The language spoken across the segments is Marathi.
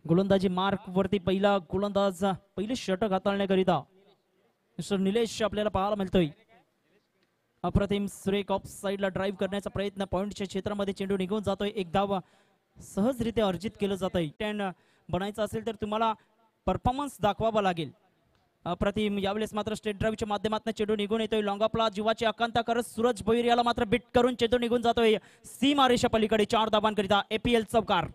गोलंदाजी मार्क वरती पहिला गोलंदाज पहिले षटक हाताळण्याकरिता मिस्टर निलेश आपल्याला पाहायला मिळतोय. अप्रतिम सुरेख ऑफ साइडला ड्राईव्ह करण्याचा प्रयत्न, पॉइंटच्या क्षेत्रामध्ये चेंडू निघून जातोय. एक धाव सहजरित्या अर्जित केलं जातंय. टॅन बनायचं असेल तर तुम्हाला परफॉर्मन्स दाखवावा लागेल. अप्रतिम यावेळेस मात्र स्टेट ड्राईव्हच्या माध्यमातून चेंडू निघून येतोय. लॉंगापला जीवाची आकांक्षा करत सूरज भोईर याला मात्र बिट करून चेंडू निघून जातोय सीमा रेषा पलीकडे. 4 धावांकरिता APL चौकार.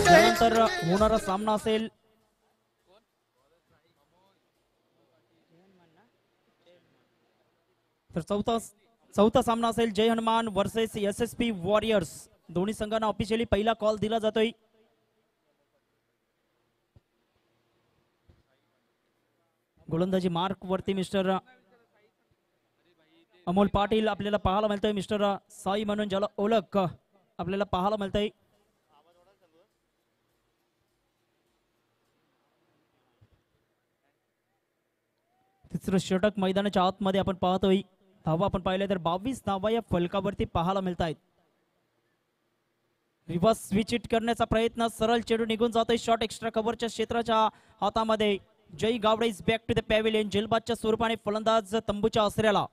त्यानंतर होणारा सामना असेल तर चौथा सामना असेल जय हनुमान वर्सेस SSP वॉरियर्स. दोन्ही संघांना ऑफिशियली पहिला कॉल दिला जातोय. गोलंदाजी मार्क वरती मिस्टर अमोल पाटील आपल्याला पाहायला मिळतोय. मिस्टर साई म्हणून ज्याला ओळख आपल्याला पाहायला मिळतंय. तिसरं षटक मैदानाच्या आतमध्ये आपण पाहतोय. धावा आपण पाहिल्या तर 22 धावा या फलकावरती पाहायला मिळत आहेत. रिव्हर्स स्विच हिट करण्याचा प्रयत्न, सरळ चेंडू निघून जातोय शॉट एक्स्ट्रा कव्हरच्या क्षेत्राच्या हातामध्ये. Jay Gawade is back to the pavilion. जेलबादच्या स्वरूपाने फलंदाज तंबूच्या आसऱ्याला.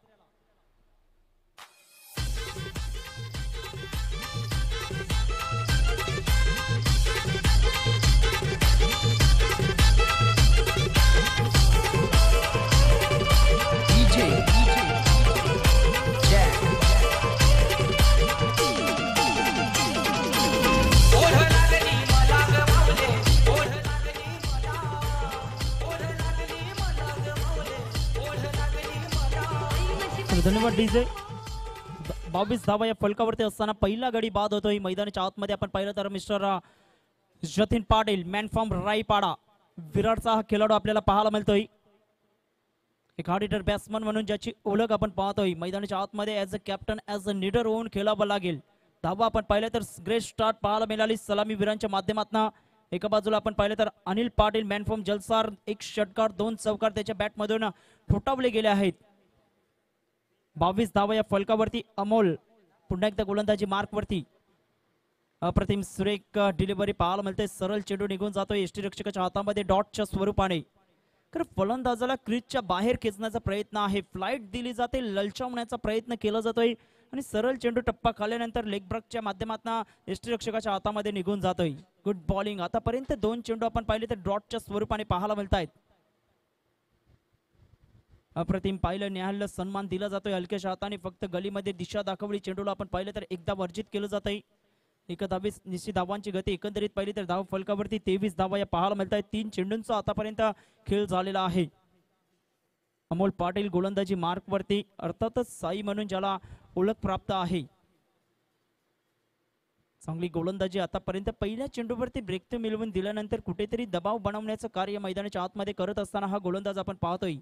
धन्यवाद डीजे. 22 धावा या फलकावरती असताना पहिला गडी बाद होतोय. मैदानाच्या आतमध्ये आपण पाहिलं तर mister Jatin Patil man from Raipada विराटचा हा खेळाडू आपल्याला पाहायला मिळतोय. एक हार्ड हिटर बॅट्समन म्हणून ज्याची ओळख आपण पाहतोय. मैदानाच्या आतमध्ये as a captain as a leader होऊन खेळावं लागेल. धावा आपण पाहिलं तर ग्रेट स्टार्ट पाहायला मिळाली सलामी वीरांच्या माध्यमातून. एका बाजूला आपण पाहिलं तर अनिल पाटील मॅन फ्रॉम जलसार. एक षटकार 2 चौकार त्याच्या बॅटमधून ठोठावले गेले आहेत. 22 धावा या फलकावरती. अमोल पुन्हा एकदा गोलंदाजी मार्क वरती. अप्रतिम सुरेख डिलिव्हरी पाहायला मिळते. सरळ चेंडू निघून जातोय यष्टीरक्षकाच्या हातामध्ये डॉटच्या स्वरूपाने. तर फलंदाजाला क्रीजच्या बाहेर खेचण्याचा प्रयत्न आहे. फ्लाइट दिली जाते, ललचावण्याचा प्रयत्न केला जातोय आणि सरळ चेंडू टप्पा खाल्यानंतर लेग ब्रेकच्या माध्यमातून यष्टीरक्षकाच्या हातामध्ये निघून जातोय. Good bowling. आतापर्यंत 2 चेंडू आपण पाहिले तर डॉटच्या स्वरूपाने पाहायला मिळत आहेत. अप्रतिम पाहिलं. न्याहाळ्य सन्मान दिला जातोय हलक्याच्या हाताने. फक्त गलीमध्ये दिशा दाखवली चेंडूला आपण पाहिलं तर एकदा वर्जित केलं जातंय. 21 निश्चित धावांची गती एकंदरीत पाहिली तर धाव फलकावरती 23 धावा या पाहायला मिळत आहेत. 3 चेंडूंचा आतापर्यंत खेळ झालेला आहे. अमोल पाटील गोलंदाजी मार्क वरती. अर्थातच साई म्हणून ज्याला ओळख प्राप्त आहे. चांगली गोलंदाजी आतापर्यंत. पहिल्या चेंडूवरती ब्रेक मिळवून दिल्यानंतर कुठेतरी दबाव बनवण्याचं कार्य मैदानाच्या आतमध्ये करत असताना हा गोलंदाज आपण पाहतोय.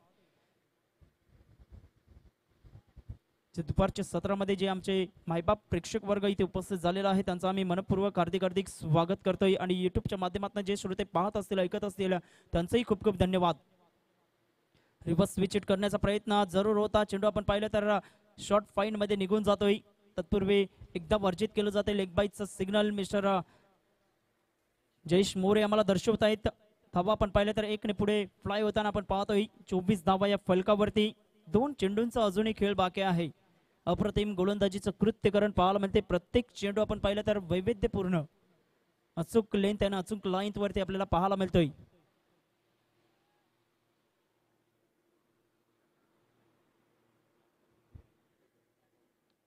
दुपारच्या सत्रामध्ये जे आमचे मायबाप प्रेक्षक वर्ग इथे उपस्थित झालेला आहे त्यांचा आम्ही मनपूर्वक हार्दिक स्वागत करतोय. आणि युट्यूबच्या माध्यमातून जे श्रोते पाहत असतील ऐकत असतील त्यांचंही खूप खूप धन्यवाद. रिव्हर्स स्विच हिट करण्याचा प्रयत्न जरूर होता. चेंडू आपण पाहिलं तर शॉर्ट फाईन मध्ये निघून जातोय. तत्पूर्वी एकदा वर्जित केलं जाते. लेग बाईटचं सिग्नल मिस्टर जयेश मोरे आम्हाला दर्शवत आहेत. धावा आपण पाहिलं तर 1 ने पुढे फ्लाय होताना आपण पाहतोय. 24 धावा या फलकावरती. 2 चेंडूंचा अजूनही खेळ बाकी आहे. अप्रतिम गोलंदाजीचं कृत्यकरण पाहायला मिळते. प्रत्येक चेंडू आपण पाहिलं तर वैविध्यपूर्ण अचूक लेंथ आणि अचूक लाईन वरती आपल्याला पाहायला मिळतोय.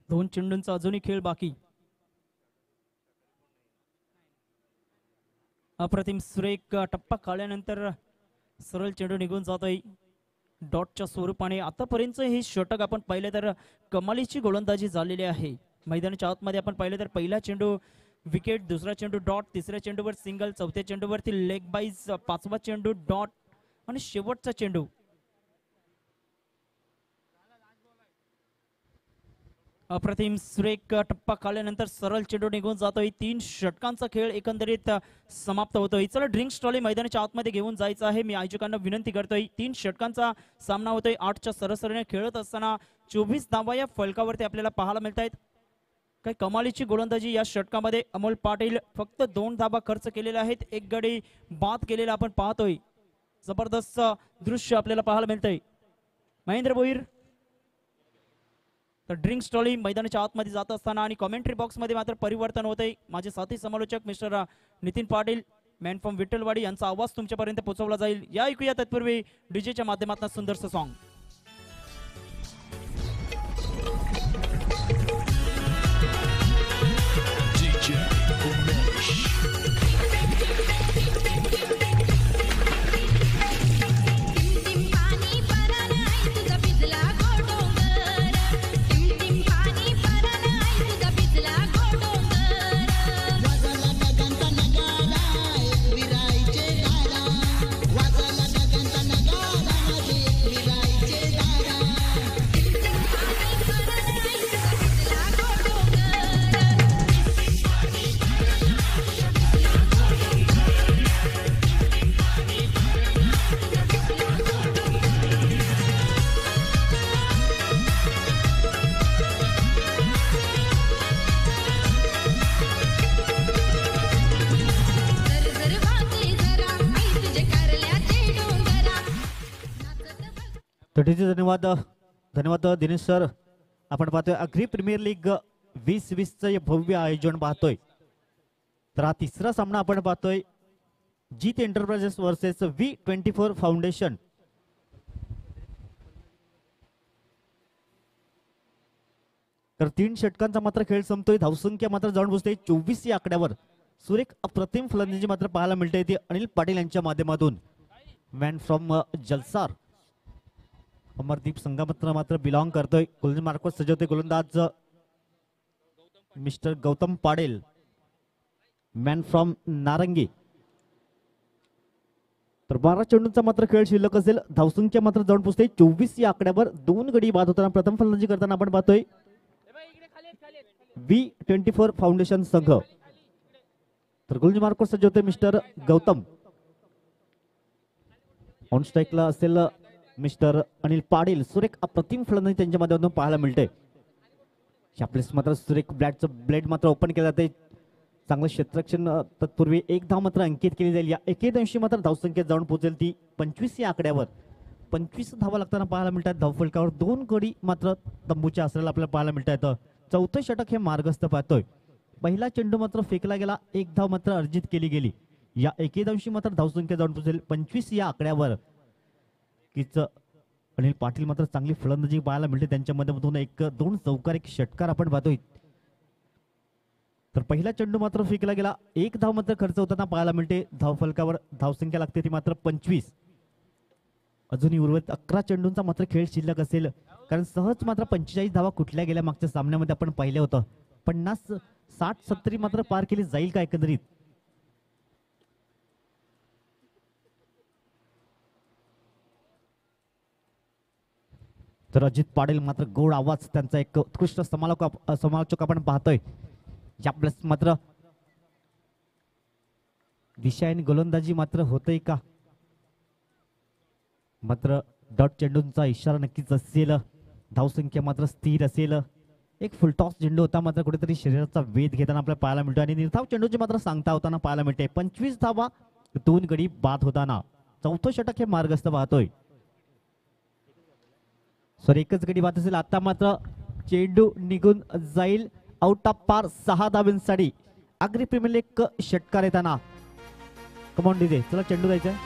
दोन चेंडूंचा अजूनही खेळ बाकी. अप्रतिम सुरेख टप्पा काढल्यानंतर सरळ चेंडू निघून जातोय. डॉटच्या स्वरूपाने आतापर्यंत हे षटक आपण पाहिले तर कमालीची गोलंदाजी झालेली आहे. मैदानाच्या आतमध्ये आपण पाहिले तर पहिला चेंडू विकेट, दुसरा चेंडू डॉट, तिसऱ्या चेंडूवर सिंगल, चौथ्या चेंडूवरती लेग बाईज, पाचवा चेंडू डॉट आणि शेवटचा चेंडू. अप्रतिम सुरेख टप्पा काढल्यानंतर सरळ चेंडू निघून जातोय. 3 षटकांचा खेळ एकंदरीत समाप्त होतोय. चला ड्रिंक्स ट्रॉली मैदानाच्या आतमध्ये घेऊन जायचं आहे. मी आयोजकांना विनंती करतोय. 3 षटकांचा सामना होतोय. 8च्या सरासरीने खेळत असताना 24 धावा या फलकावरती आपल्याला पाहायला मिळत आहेत. काही कमालीची गोलंदाजी या षटकामध्ये. अमोल पाटील फक्त 2 धावा खर्च केलेल्या आहेत. एक गडी बाद केलेला आपण पाहतोय. जबरदस्त दृश्य आपल्याला पाहायला मिळतंय. महेंद्र भोईर तर ड्रिंक्स ट्रॉली मैदानाच्या आतमध्ये जात असताना आणि कॉमेंट्री बॉक्स मध्ये मात्र परिवर्तन होतंय. माझे साथी समालोचक mister Nitin Patil, man from Vitthalwadi यांचा आवाज तुमच्यापर्यंत पोहोचवला जाईल. या ऐकूया तत्पूर्वी डीजेच्या माध्यमातून सुंदरसं सॉन्ग. धन्यवाद दिनेश सर. आपण पाहतोय अग्री प्रीमियर लीग 2020चं भव्य आयोजन पाहतोय. तर हा तिसरा सामना आपण पाहतोय. जीत एंटरप्राइजेस वर्सेस V24 फाउंडेशन. तर 3 षटकांचा मात्र खेळ संपतोय. धावसंख्या मात्र जाऊन पोहोचते 24 या आकड्यावर. सुरेख अप्रतिम फलंदाजी मात्र पाहायला मिळते ती अनिल पाटील यांच्या माध्यमातून. मॅन फ्रॉम जलसार अमरदीप संघापत्र मात्र बिलॉंग करतोय. गोलंदाज मार्कवर सजवते गोलंदाज मिस्टर गौतम पाडेल, मॅन फ्रॉम नारंगी. तर 12 चेंडूंचा मात्र खेळ शिल्लक असेल. धावसंख्या मात्र जाऊन पोहोचते 24 या आकड्यावर. 2 गडी बाद होताना प्रथम फलंदाजी करताना आपण पाहतोय V24 फाउंडेशन संघ. तर गोलंदाज मार्कवर सजवते मिस्टर गौतम. ऑन स्ट्राईकला असेल मिस्टर अनिल पाटील. सुरेख अप्रतिम फलंदाजी त्यांच्या माध्यमातून पाहायला मिळते. याप्लेस मात्र सुरेख ब्लेड मात्र ओपन केलं जाते. चांगलं क्षेत्ररक्षण. तत्पूर्वी 1 धाव मात्र अंकित केली जाईल. या 81 मात्र धावसंख्येत जाऊन पोहोचेल ती 25 या आकड्यावर. 25 धावा लागताना पाहायला मिळतात. धावफलकावर 2 गडी मात्र तंबूच्या आसऱ्याला आपल्याला पाहायला मिळतात. चौथं षटक हे मार्गस्थ पाहतोय. पहिला चेंडू मात्र फेकला गेला. 1 धाव मात्र अर्जित केली गेली. या 81 मात्र धावसंख्या जाऊन पोहोचेल 25 या आकड्यावर. अनिल पाटील मात्र चांगली फलंदाजी पाहायला मिळते त्यांच्या माध्यमातून. 1-2 चौकार, 1 षटकार आपण पाहतोय. तर पहिला चेंडू मात्र फेकला गेला. 1 धाव मात्र खर्च होताना पाहायला मिळते. धावफलकावर धावसंख्या लागते ती मात्र 25. अजूनही उर्वरित 11 चेंडूंचा मात्र खेळ शिल्लक असेल. कारण सहज मात्र 45 धावा कुठल्या गेल्या मागच्या सामन्यामध्ये आपण पाहिलं होतं. 50, 60, 70 मात्र पार केली जाईल का एकंदरीत. तर अजित पाटील मात्र गोड आवाज त्यांचा. एक उत्कृष्ट समालोचक आपण पाहतोय. याप्लस मात्र दिशा आणि गोलंदाजी मात्र होतय का. मात्र डॉट चेंडूंचा इशारा नक्कीच असेल. धावसंख्या मात्र स्थिर असेल. एक फुलटॉस चेंडू होता मात्र कुठेतरी शरीराचा वेध घेताना आपल्याला पाहायला मिळतो. आणि निर्धाव चेंडूची मात्र सांगता होताना पाहायला मिळते. 25 धावा 2 गडी बाद होताना. चौथं षटक हे मार्गस्थ पाहतोय. सॉरी, 1च गडी बाद असेल. आता मात्र चेंडू निघून जाईल. आउट ऑफ पार 6 धावांसाठी. अग्री प्रीमियर लीग षटकार येताना. कमॉन डीजे, चला चेंडू द्यायचा.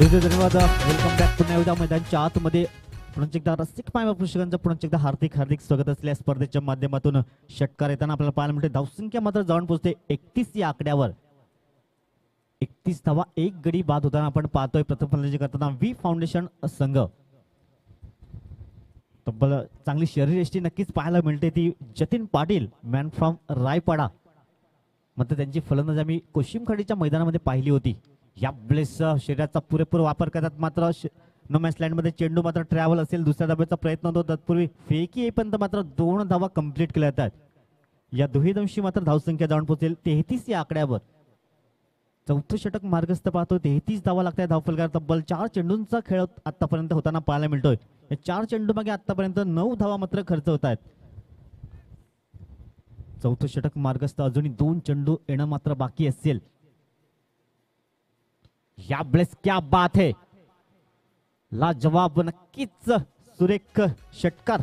धन्यवाद. Welcome back. पुन्हा एकदा मैदानच्या आतमध्ये पुन्हा एकदा रसिक पायमा प्रेक्षकांचं पुन्हा एकदा हार्दिक हार्दिक स्वागत असल्या स्पर्धेच्या माध्यमातून षटकार येताना आपल्याला पाहायला मिळते. धावसंख्या मात्र जाऊन पोहोचते 31 या आकड्यावर. 31 धावा, एक गडी बाद होताना आपण पाहतोय. प्रथम फलंदाजी करताना व्ही फाउंडेशन संघ. तब्बल चांगली शरीरयष्टी नक्कीच पाहायला मिळते ती जतीन पाटील मॅन फ्रॉम रायपाडा. मात्र त्यांची फलंदाजी आम्ही कोशिमखाडीच्या मैदानामध्ये पाहिली होती. या वेळेस शरीराचा पुरेपूर वापर करतात. मात्र नो मॅच लाईन मध्ये चेंडू मात्र ट्रॅव्हल असेल, दुसऱ्या धाब्याचा प्रयत्न होतो. तत्पूर्वी फेकी येईपर्यंत मात्र 2 धावा कंप्लीट केल्या जातात. या दोन्ही दंशी मात्र धावसंख्या जाऊन पोहोचेल 33 या आकड्यावर. चौथं षटक मार्गस्थ पाहतो. 33 धावा लागतात धावफलकार. तब्बल 4 चेंडूंचा खेळ आतापर्यंत होताना पाहायला मिळतोय. या 4 चेंडू मागे आतापर्यंत 9 धावा मात्र खर्च होत आहेत. चौथं षटक मार्गस्थ, अजूनही 2 चेंडू येणं मात्र बाकी असेल. या वेळेस क्या बात है, लाजवाब नक्कीच सुरेख षटकार.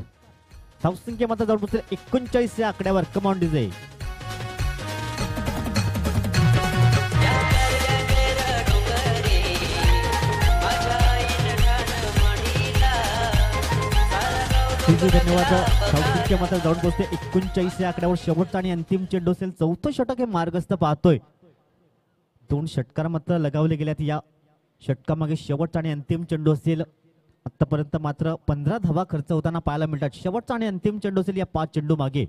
धावसंख्या मात्र जाऊन पोहोचेल 39 या आकड्यावर. Command DJ. धन्यवाद. धावसंख्या मात्र जाऊन पोहोचते 39 या आकड्यावर. शेवटचा आणि अंतिम चेंडू असेल. चौथं षटक हे मार्गस्थ पाहतोय. 2 षटकार मात्र लगावले गेल्यात. या षटकामागे शेवटचा आणि अंतिम चेंडू असेल. आतापर्यंत मात्र 15 धावा खर्च होताना पाहायला मिळतात. शेवटचा आणि अंतिम चेंडू असेल या 5 चेंडू मागे.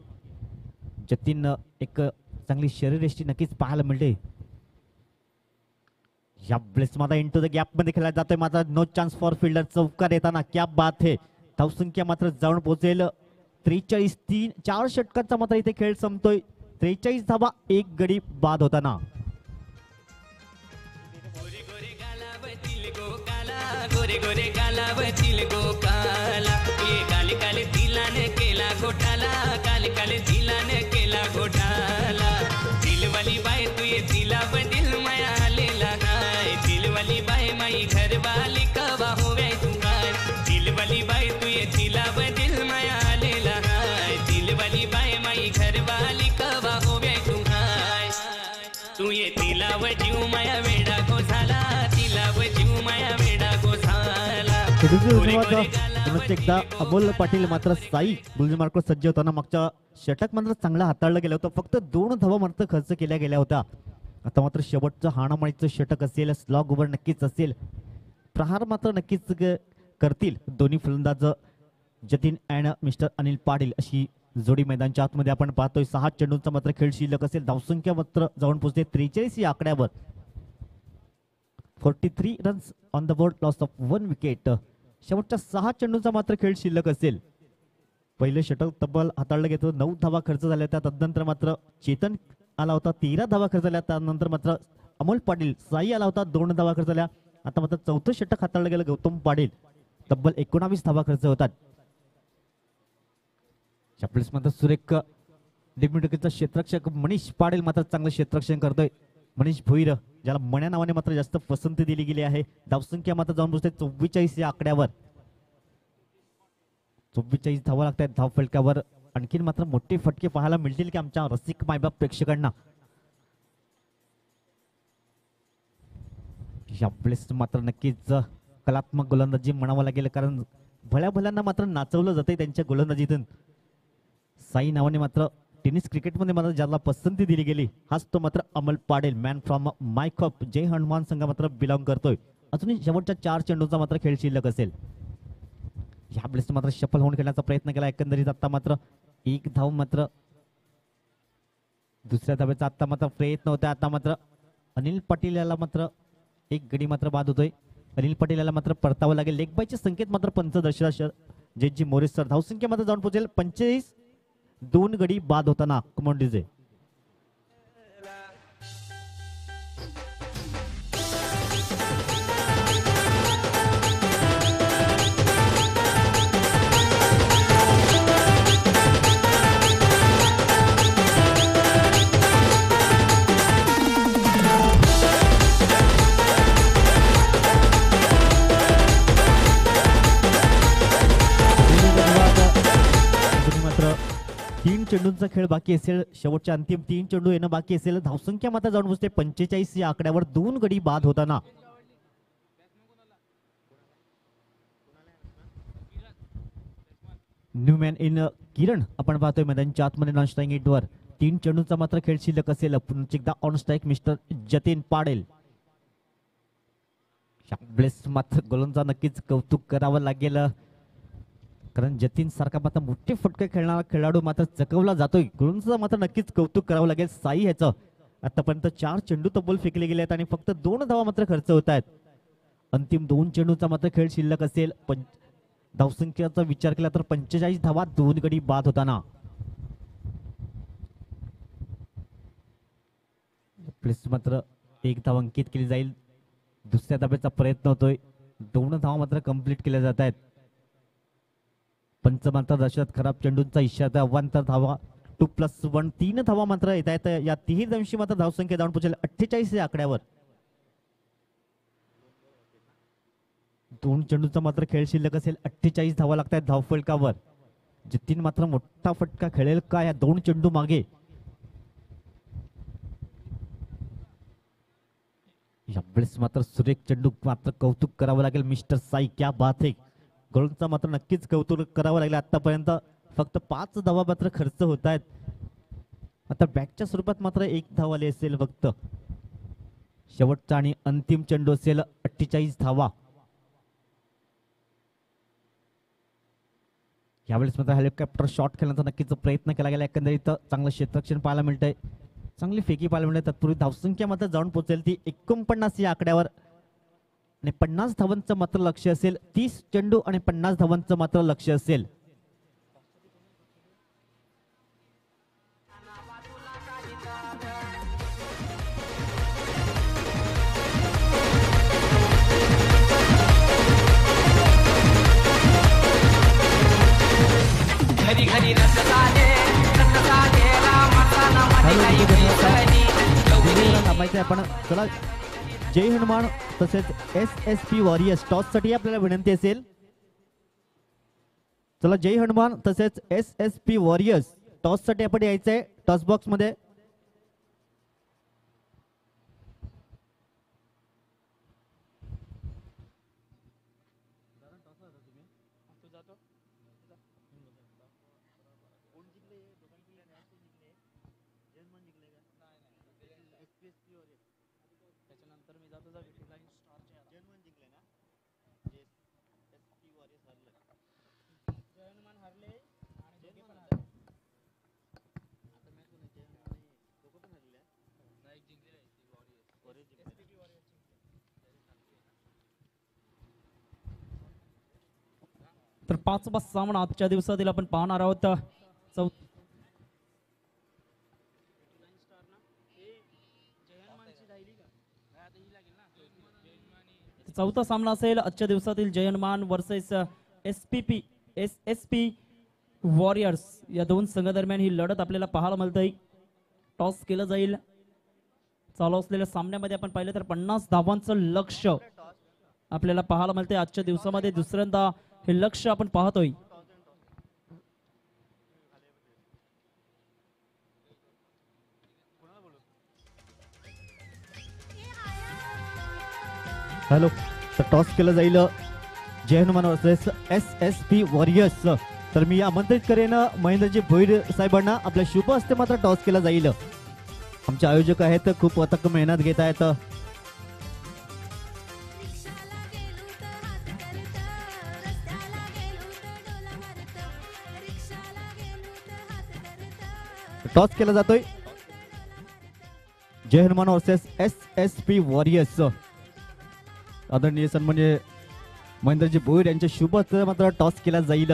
जतीन एक चांगली शरीरयष्टी नक्कीच पाहायला मिळते. या वेळेस मात्र इंटू द गॅप मध्ये खेळला जातोय. मात्र नो चान्स फॉर फिल्डर. चौकार येताना क्या बात है. धावसंख्या मात्र जाऊन पोहोचेल 43. 4 षटकांचा मात्र इथे खेळ संपतोय. 43 धावा, एक गडी बाद होताना. गोरे गोरे गालावतील गोकाला, ये काले काले तिलाने केला घोटाला, काले काले तिलाने केला घोटाला. दिलवाली बाय तू ये तिला दिल माया आलेला काय. दिलवाली बाय माई घरवाली कवा होवे तू काय. दिलवाली बाय तू ये तिला दिल माया आलेला काय. दिलवाली बाय माई घरवाली कवा होवे तू काय. तू ये तिला जीव माया वेडा गो झाला. तिला जीव माया वेडा गो झाला. धन्यवाद. एकदा अमोल पाटील मात्र साई गुलमार्ग सज्ज होताना मागच्या षटक मात्र चांगला हाताळलं गेलं होतं. फक्त 2 धावा मात्र खर्च केल्या गेल्या होत्या. आता मात्र शेवटचं हाणामारीचं षटक असेल. स्लॉग ओव्हर नक्कीच असेल. प्रहार मात्र नक्कीच करतील दोन्ही फलंदाज जतीन अँड मिस्टर अनिल पाटील अशी जोडी मैदानच्या आतमध्ये आपण पाहतोय. 6 चेंडूंचा मात्र खेळ शिल्लक असेल. धावसंख्या मात्र जाऊन पोहोचते 43 या आकड्यावर. 43 runs on the board, loss of 1 wicket. शेवटच्या 6 चेंडूंचा मात्र खेळ शिल्लक असेल. पहिलं षटक तब्बल हाताळलं घेतो. 9 धावा खर्च झाल्या. त्या तदनंतर मात्र चेतन आला होता. 13 धावा खर्च झाल्या. त्यानंतर मात्र अमोल पाटील, साई आला होता. 2 धावा खर्च झाल्या. आता मात्र चौथं षटक हाताळलं गेलं गौतम पाटील. तब्बल 19 धावा खर्च होतात. आपल्यास मात्र सुरेख डेब्युटीचा क्षेत्ररक्षक मनीष पाटील मात्र चांगलं क्षेत्ररक्षण करतोय. मनीष भोईर, ज्याला मण्या नावाने मात्र जास्त पसंती दिली गेली आहे. धावसंख्या मात्र जाऊन पोहोचते 44 या आकड्यावर. 44 धावा लागतात धाव फलकावर. आणखीन मात्र मोठे फटके पाहायला मिळतील की आमच्या रसिक मायबाप प्रेक्षकांना. यावेळेस मात्र नक्कीच कलात्मक गोलंदाजी म्हणावं लागेल. कारण भल्या भल्यांना मात्र नाचवलं जाते त्यांच्या गोलंदाजीतून. साई नावाने मात्र टेनिस क्रिकेटमध्ये मात्र ज्याला पसंती दिली गेली हाच तो मात्र अमोल पाटील, मॅन फ्रॉम मायकॉप जय हनुमान संघ मात्र बिलॉंग करतोय. अजूनही शेवटच्या 4 चेंडूंचा मात्र खेळ शिल्लक असेल. यावेळेस मात्र शफल होऊन खेळण्याचा प्रयत्न केला. एकंदरीत आता मात्र 1 धाव मात्र दुसऱ्या धावेचा आता मात्र प्रयत्न होता. आता मात्र अनिल पाटील याला मात्र 1 गडी मात्र बाद होतोय. अनिल पाटील याला मात्र परतावं लागेल. लेग बायचे संकेत मात्र पंच दशरथ जे मोरेस सर. धावसंख्या मात्र जाऊन पोहोचेल 45. 2 गडी बाद होताना. Come on DJ. मात्र 3 चेंडूंचा खेळ बाकी असेल. शेवटच्या अंतिम 3 चेंडू येणं बाकी असेल. धावसंख्या मात्र जाऊन पोहोचते 45 या आकड्यावर. 2 गडी बाद होताना. न्यूमॅन इन किरण आपण पाहतोय मैदानाच्या आतमध्ये नॉन स्ट्राईक एटवर 3 चेंडूंचा मात्र खेळ शिल्लक असेल. पुन्हा एकदा ऑन स्ट्राईक मिस्टर जतीन पाडेल. ब्लेस मात्र गोलंदाजा नक्कीच कौतुक करावं लागेल, कारण जतीन सारखा मात्र मोठे फटके खेळणारा खेळाडू मात्र चकवला जातोय. गोलंदाजा मात्र नक्कीच कौतुक करावं लागेल साई ह्याचं. आतापर्यंत 4 चेंडू तब्बल फेकले गेले आहेत आणि फक्त 2 धावा मात्र खर्च होत आहेत. अंतिम 2 चेंडूचा मात्र खेळ शिल्लक असेल. धावसंख्येचा विचार केला तर 45 धावा 2 गडी बाद होताना. प्लेस मात्र 1 धाव अंकित केली जाईल. दुसऱ्या धाब्याचा प्रयत्न होतोय. 2 धावा मात्र कंप्लीट केल्या जात आहेत. पंच मात्र दशरथ खराब चेंडूंचा इशारा. अवांतर धावा 2+1 3 धावा मात्र येत आहेत. या तिन्ही धावांशी मात्र धावसंख्या जाऊन पोहोचेल 48 या आकड्यावर. 2 चेंडूचा मात्र खेळ शिल्लक असेल. 48 धावा लागतात धावफलकावर. जतीन मात्र मोठा फटका खेळेल का या 2 चेंडू मागे? यावेळेस मात्र सुरेख चेंडू मात्र कौतुक करावं लागेल मिस्टर साई. क्या बात है. गोलंदाजा मात्र नक्कीच कौतुक करावं लागेल. आतापर्यंत फक्त 5 धावा मात्र खर्च होत आहेत. आता बॅकच्या स्वरूपात मात्र 1 धाव आली असेल फक्त. शेवटचा आणि अंतिम चेंडू असेल 48 धावा. यावेळेस मात्र हेलिकॉप्टर शॉट खेळण्याचा नक्कीच प्रयत्न केला गेला. एकंदरीत चांगलं क्षेत्ररक्षण पाहायला मिळतंय, चांगली फेकी पाहायला मिळते. तत्पूर्वी धावसंख्या मात्र जाऊन पोहोचेल ती 49 या आकड्यावर आणि 50 धावांचं मात्र लक्ष असेल. 30 चेंडू आणि 50 धावांचं मात्र लक्ष असेल. घरी घरी थांबायचं आपण. चला जय हनुमान तसेच SSP वॉरियर्स टॉस साठी आपल्याला विनंती असेल. चला जय हनुमान तसेच SSP वॉरियर्स टॉस साठी आपण यायचंय टॉस बॉक्स मध्ये. तर 5वा सामना आजच्या दिवसातील आपण पाहणार आहोत. चौथा सामना असेल आजच्या दिवसातील जय हनुमान वर्सेस SSP वॉरियर्स. या 2 संघादरम्यान ही लढत आपल्याला पाहायला मिळते. टॉस केलं जाईल. चालू असलेल्या सामन्यामध्ये आपण पाहिलं तर 50 धावांचं लक्ष आपल्याला पाहायला मिळते. आजच्या दिवसामध्ये दुसऱ्यांदा हे लक्ष आपण पाहतोय. हॅलो, तर टॉस केलं जाईल जय हनुमान वर्सेस SSP वॉरियर्स. तर मी आमंत्रित करेन महेंद्रजी भोईर साहेबांना. आपल्या शुभ हस्ते मात्र टॉस केला जाईल. आमचे आयोजक आहेत, खूप अथक मेहनत घेत आहेत. टॉस केला जातोय जय हनुमान वर्सेस SSP वॉरियर्स. आदरणीय सन्माननीय महेंद्रजी भोईर यांच्या शुभ हस्ते मात्र टॉस केला जाईल.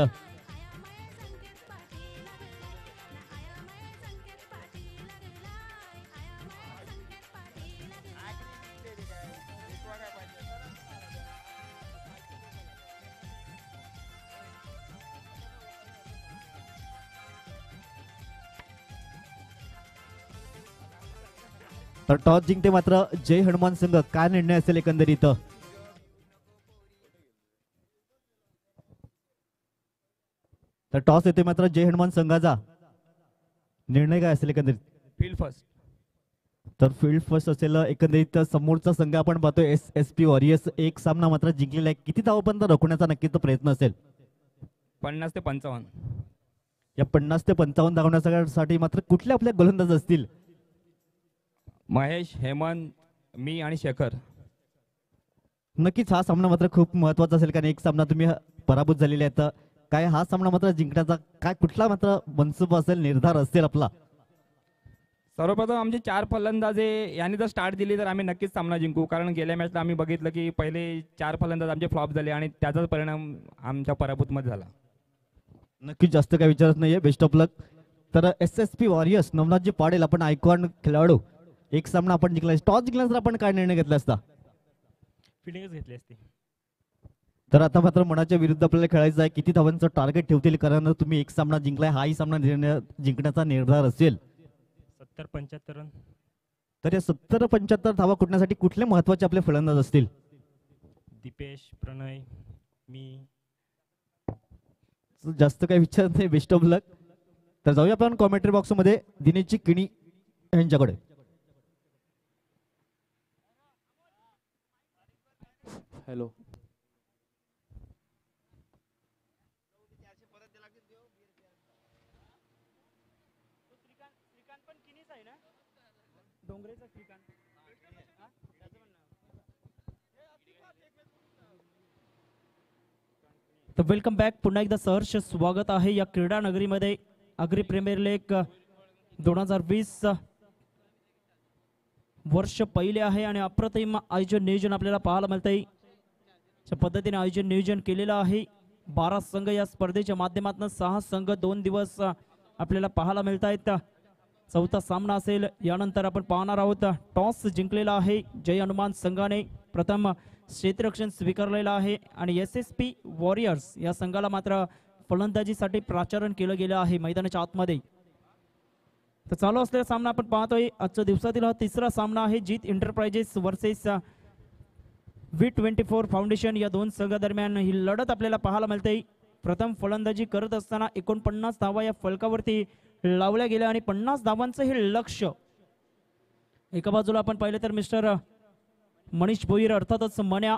तर टॉस जिंकते मात्र जय हनुमान संघ. काय निर्णय असेल एकंदरीत? तर टॉस येते मात्र जय हनुमान संघाचा. निर्णय काय असेल एकंदरीत? Field first. तर फील्ड फर्स्ट असेल एकंदरीत. समोरचा संघ आपण पाहतोय SSP वॉरियर्स. 1 सामना मात्र जिंकलेला आहे. किती धावापर्यंत रोखण्याचा नक्कीच प्रयत्न असेल? 50 ते 55. या 50 ते 55 धावण्यासाठी मात्र कुठले आपले गोलंदाज असतील? महेश, हेमंत, मी आणि शेखर. नक्कीच हा सामना मात्र खूप महत्वाचा असेल, कारण एक सामना तुम्ही पराभूत झालेले आहेत. काय हा सामना मात्र जिंकण्याचा काय कुठला मात्र मनसुबा असेल, निर्धार असेल आपला? सर्वप्रथम आमचे 4 फलंदाजे यांनी जर स्टार्ट दिली तर आम्ही नक्कीच सामना जिंकू, कारण गेल्या मॅचला आम्ही बघितलं की पहिले 4 फलंदाज आमचे फ्लॉप झाले आणि त्याचाच परिणाम आमच्या पराभूतमध्ये झाला. नक्कीच जास्त काय विचारत नाहीये, बेस्ट ऑफ लक. तर SSP वॉरियर्स नवनाथजी पाटील, आपण आयकॉन खेळाडू, एक सामना आपण जिंकला, टॉस जिंकला तर आपण काय निर्णय घेतला असता? फिल्डिंगच घेतली असती. तर आता मात्र मनाच्या विरुद्ध आपल्याला खेळायचं आहे. किती धावांचं टार्गेट ठेवतील, कारण तुम्ही एक सामना जिंकलाय, हाही सामना जिंकण्याचा निर्धार असेल. 70-75 रन. तर या 70-75 धावा कुठण्यासाठी कुठले महत्वाचे आपले फलंदाज असतील? दीपेश, प्रणय, मी. जास्त काही विचार नाही, बेस्ट ऑफ लक. तर जाऊया आपण कॉमेंट्री बॉक्स मध्ये दिनेशजी किणी यांच्याकडे. हॅलो. तर वेलकम बॅक. पुन्हा एकदा सहर्ष स्वागत आहे या क्रीडा नगरीमध्ये. अग्री प्रीमियर लीग 2020 वर्ष पहिले आहे आणि अप्रतिम आयोजन नियोजन आपल्याला पाहायला मिळतंय. अशा पद्धतीने आयोजन नियोजन केलेलं आहे. 12 संघ या स्पर्धेच्या माध्यमातून 6 संघ 2 दिवस आपल्याला पाहायला मिळत आहेत. चौथा सामना असेल. यानंतर आपण पाहणार आहोत टॉस जिंकलेला आहे जय हनुमान संघाने. प्रथम क्षेत्ररक्षण स्वीकारलेला आहे आणि SSP वॉरियर्स या संघाला मात्र फलंदाजीसाठी प्राचारण केलं गेलं आहे मैदानाच्या आतमध्ये. तर चालू असलेला सामना आपण पाहतोय. आजच्या दिवसातील हा तिसरा सामना आहे. जीत एंटरप्राइजेस वर्सेस V24 फाउंडेशन या दोन संघादरम्यान ही लढत आपल्याला पाहायला मिळते. प्रथम फलंदाजी करत असताना 49 धावा या फलकावरती लावल्या गेल्या आणि 50 धावांचं हे लक्ष्य. एका बाजूला आपण पाहिलं तर मिस्टर मनीष भोईर अर्थातच मन्या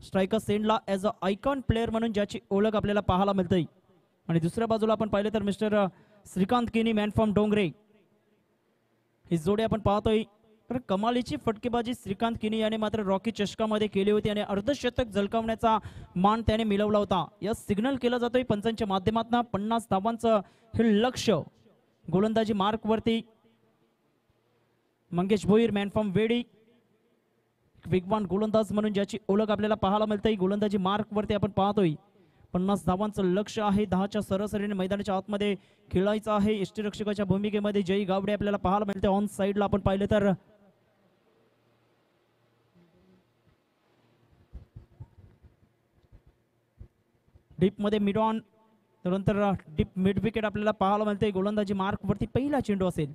स्ट्रायकर सेंडला ॲज अ आयकॉन प्लेअर म्हणून ज्याची ओळख आपल्याला पाहायला मिळते. आणि दुसऱ्या बाजूला आपण पाहिलं तर मिस्टर श्रीकांत किनी मॅन फ्रॉम डोंगरे ही जोडी आपण पाहतोय. तर कमालीची फटकेबाजी श्रीकांत किनी याने मात्र रॉकी चषकामध्ये केली होती आणि अर्धशतक झळकावण्याचा मान त्याने मिळवला होता. या सिग्नल केला जातोय पंचांच्या माध्यमातून 50 धावांचं हे लक्ष्य. गोलंदाजी मार्क वरती मंगेश भोईर मॅन फ्रॉम वेडी वेगवान गोलंदाज म्हणून ज्याची ओळख आपल्याला पाहायला मिळते. गोलंदाजी मार्क वरती आपण पाहतोय 50 धावांचं लक्ष्य आहे. 10च्या सरासरीने मैदानाच्या आतमध्ये खेळायचं आहे. यष्टीरक्षकाच्या भूमिकेमध्ये जय गावडे आपल्याला पाहायला मिळते. ऑन साइडला आपण पाहिलं तर डीप मध्ये मिड ऑन, त्यानंतर डीप मिड विकेट आपल्याला पाहायला मिळते. गोलंदाजी मार्क वरती पहिला चेंडू असेल.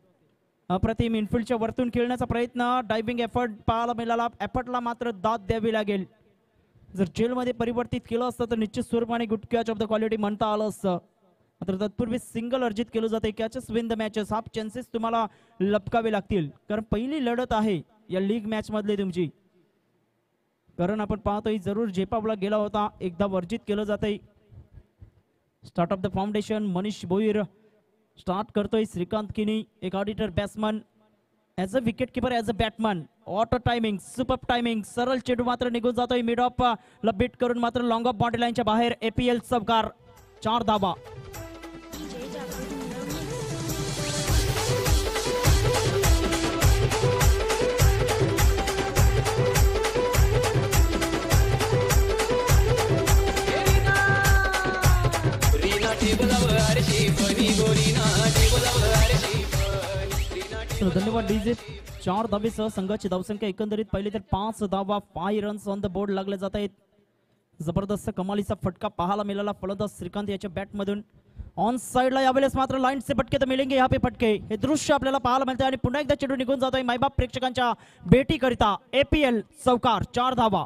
अप्रतिम इनफिल्डच्या वरतून खेळण्याचा प्रयत्न, डायव्हिंग एफर्ट पाहायला मिळाला. एफर्टला मात्र दाद द्यावी लागेल. जर जेलमध्ये परिवर्तित केलं असतं तर निश्चित स्वरूपाने good catch of the quality म्हणता आलं असतं. मात्र तत्पूर्वी सिंगल अर्जित केलं जाते. Catches win the matches. Half chances तुम्हाला लपकावे लागतील, कारण पहिली लढत आहे या लीग मॅच मधली तुमची. कारण आपण पाहतोय जरूर झेपावला गेला होता, एकदा वर्जित केलं जाते. Start of the foundation Manish Bhoir start करतोय. श्रीकांत किनी एक auditor batsman as a wicket keeper as a batsman. Auto timing, super timing. सरळ चेंडू मात्र निघून जातोय मिड ऑफ ला बीट करून मात्र लॉंग ऑफ बाउंड्री लाईनच्या बाहेर. APL चौकार 4 धावा. धन्यवाद डीजे. 4 धावेसह संघाची धावसंख्या एकंदरीत पाहिली तर 5 धावा. 5 रन्स ऑन द बोर्ड लागले जात आहेत. जबरदस्त कमालीचा फटका पाहायला मिळाला फलंदाज श्रीकांत याच्या बॅट मधून. ऑन साइडला यावेळेस मात्र लाइन से फटके तर मिळेंगे यहाँ पे फटके. हे दृश्य आपल्याला पाहायला मिळते आणि पुन्हा एकदा चेंडू निघून जातोय मायबाप प्रेक्षकांच्या भेटीकरिता. APL चौकार 4 धावा.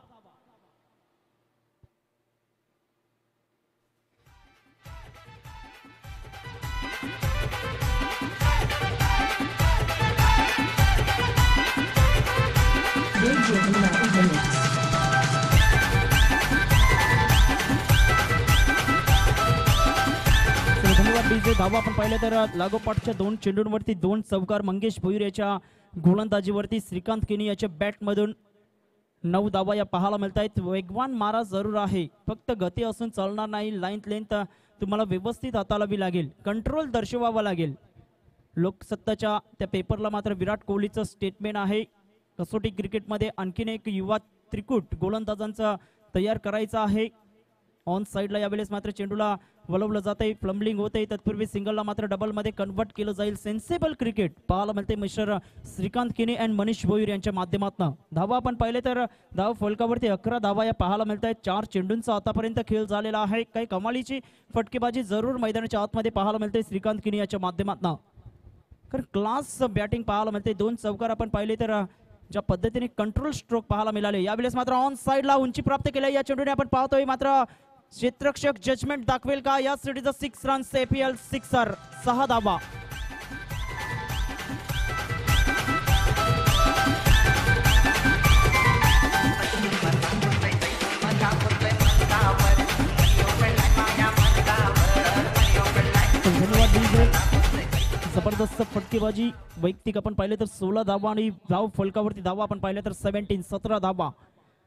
डीजे धावा आपण पाहिलं तर लागोपाठच्या 2 चेंडूंवरती 2 चौकार मंगेश भोईर याच्या गोलंदाजीवरती श्रीकांत केनी याच्या बॅटमधून 9 धावा या पाहायला मिळत आहेत. वेगवान मारा जरूर आहे, फक्त गती असून चालणार नाही. लाईन लेंथ तुम्हाला व्यवस्थित हाताळावी लागेल, कंट्रोल दर्शवावा लागेल. लोकसत्ताच्या त्या पेपरला मात्र विराट कोहलीचं स्टेटमेंट आहे, कसोटी क्रिकेटमध्ये आणखीन एक युवा त्रिकूट गोलंदाजांचा तयार करायचा आहे. ऑन साईडला यावेळेस मात्र चेंडूला वळवलं जाते, फ्लम्बलिंग होते. तत्पूर्वी सिंगलला मात्र डबलमध्ये कन्वर्ट केलं जाईल. सेन्सेबल क्रिकेट पाहायला मिळते मिस्टर श्रीकांत केनी अँड मनीष भोईर यांच्या माध्यमातून. धावा आपण पाहिले तर धाव फलकावरती 11 धावा या पाहायला मिळत आहेत. 4 चेंडूंचा आतापर्यंत खेळ झालेला आहे. काही कमालीची फटकेबाजी जरूर मैदानाच्या आतमध्ये पाहायला मिळते श्रीकांत केनी याच्या माध्यमातून. कारण क्लास बॅटिंग पाहायला मिळते. 2 चौकार आपण पाहिले तर ज्या पद्धतीने कंट्रोल स्ट्रोक पाहायला मिळाले. यावेळेस मात्र ऑन साईडला उंची प्राप्त केल्या या चेंडूने आपण पाहतोय. मात्र क्षेत्ररक्षक जजमेंट दाखवेल का? या सिटीचा 6 रन्स एपीएल सिक्सर, 6 धावा. धन्यवाद डीजे. जबरदस्त फटकेबाजी वैयक्तिक आपण पाहिले तर 16 धावा आणि धाव फलकावरती धावा आपण पाहिले तर 17 धावा.